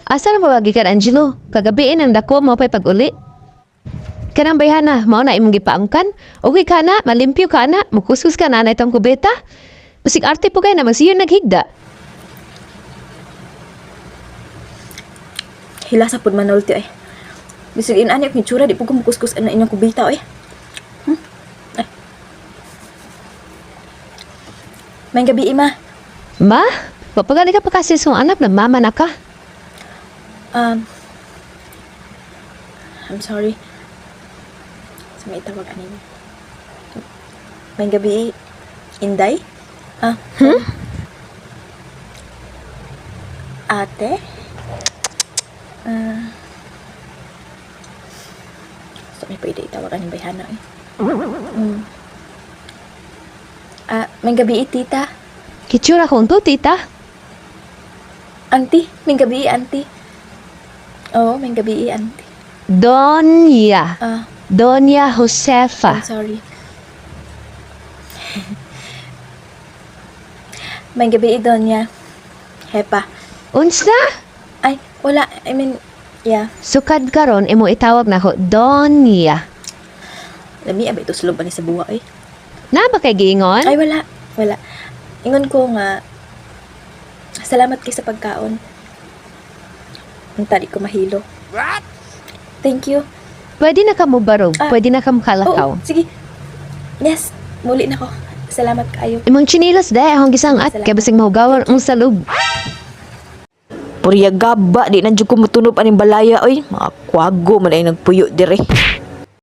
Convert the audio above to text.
Asa na mawagi ka, Angelo? Kagabiin ang dako mo pa'y pag-uli. Kanang bayhana, mao na imong gipaangkan. Okay ka na, malimpyo ka na, mukuskus ka na itong kubeta. Musik arte po kayo na magsiyo naghigda. Hila sa pud manulti ay. Bisig inani akong itsura, di po kumukuskus na inyong kubita ay. Ay. May gabi, Ima. Ma, papagali ka pa kasi sa anak na mama na ka. I'm sorry. Sa may tawag anin. May gabi, Inday? Ate? So may pwede itawag aning bayhana eh. May gabi, tita. Kitsura ko to, tita. Auntie, may gabi, auntie. Oo, may gabi, auntie. Donya. Donya I'm Josefa. sorry. May gabi, Donya. Hepa. Unsa? Ay, wala. I mean, yeah. Sukad karon imo itawag na ko Donya. Lami, abay ito slob ni sa buwa eh. Na ba kay giingon? Ay, wala. Wala. Ingon ko nga, salamat kay sa pagkaon. Ang tali ko mahilo. What? Thank you. Pwede na ka mo barog, pwede na ka mo kalakaw. Oo, sige. Yes, muli na ko. Salamat kayo. Imong chinilas dahil akong gisangat, kaya basing mahugawan ang salub. Puriya gaba, di na dyan ko matunog aning balaya, oy. Mga kwago man ay nagpuyo dire.